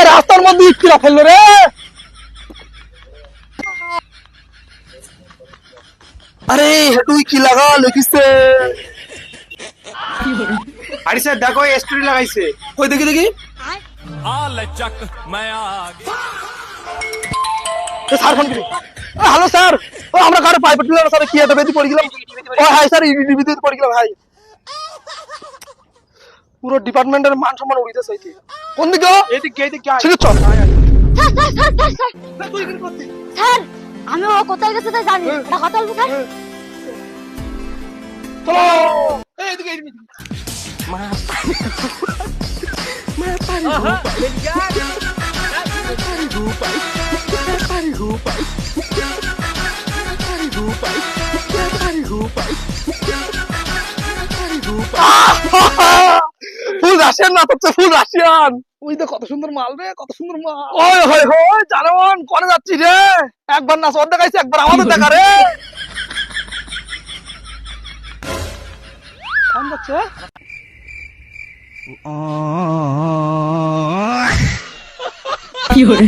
রাস্তার মধ্যে ইটকিরা ফেললো রে। আরে তুই কি লাগা লিখিসে? আরে স্যার দেখো স্টোরি লাগাইছে। কই দেখি দেখি। স্যার ফোন করি। হ্যালো স্যার, ও আমরা কারে প্রাইভেট দিলাম স্যার, কি একটা বেদি পড়ে গেলাম। ও হাই স্যার, ইডিবিতে পড়ে গেলাম হাই। পুরো ডিপার্টমেন্টের মান সম্মান উড়িতে চাইছে। কোন দিকে? এদিকে এদিকে আয়। ঠিক চল। স্যার তুই কি করছিস? স্যার আমি ও কোথায় গেছে তাই জানি এটা কথা বলবো স্যার। চলো এদিকে এদিকে। ফুল রাশিয়ান না তো, ফুল রাশিয়ান। ওই তো কত সুন্দর মাল রে, কত সুন্দর মাল। ওই হয় হয় জানেমন কোনে যাচ্ছি রে? একবার না সর দেখাইছে, একবার আমাদের দেখা রে। কোন যাচ্ছে? কি হরে